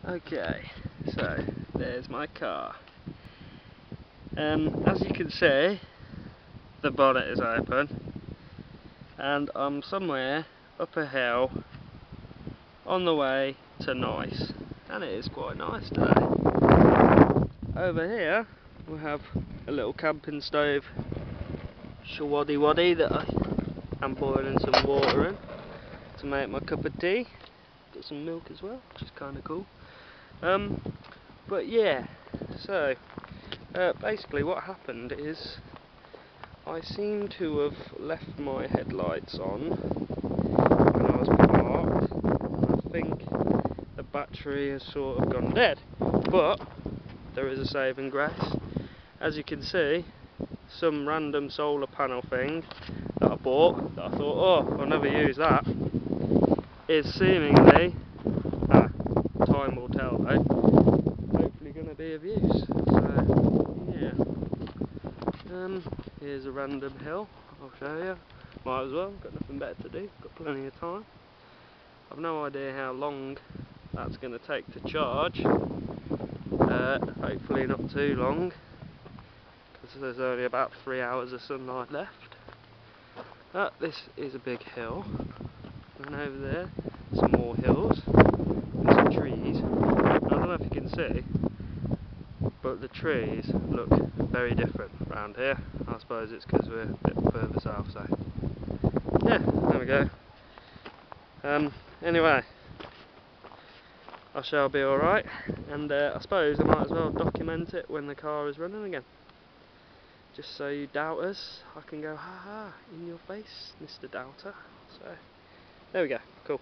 Okay, so there's my car. As you can see, the bonnet is open, and I'm somewhere up a hill on the way to Nice, and it is quite nice today. Over here we have a little camping stove, shawaddy waddy, that I am boiling some water in to make my cup of tea. Got some milk as well, which is kind of cool. But yeah, so basically what happened is I seem to have left my headlights on when I was parked, and I think the battery has sort of gone dead, but there is a saving grace. As you can see, some random solar panel thing that I bought, that I thought, oh, I'll never use that, is seemingly, time will tell though, hopefully going to be of use. So yeah, here's a random hill, I'll show you. Might as well, got nothing better to do, got plenty of time. I've no idea how long that's going to take to charge, hopefully not too long, because there's only about 3 hours of sunlight left. This is a big hill, and over there some more hills and some trees. I don't know if you can see, but the trees look very different around here. I suppose it's because we're a bit further south, so yeah, there we go. Anyway, I shall be alright, and I suppose I might as well document it when the car is running again. Just so you doubters, I can go, ha ha, in your face, Mr. Doubter. So, there we go, cool.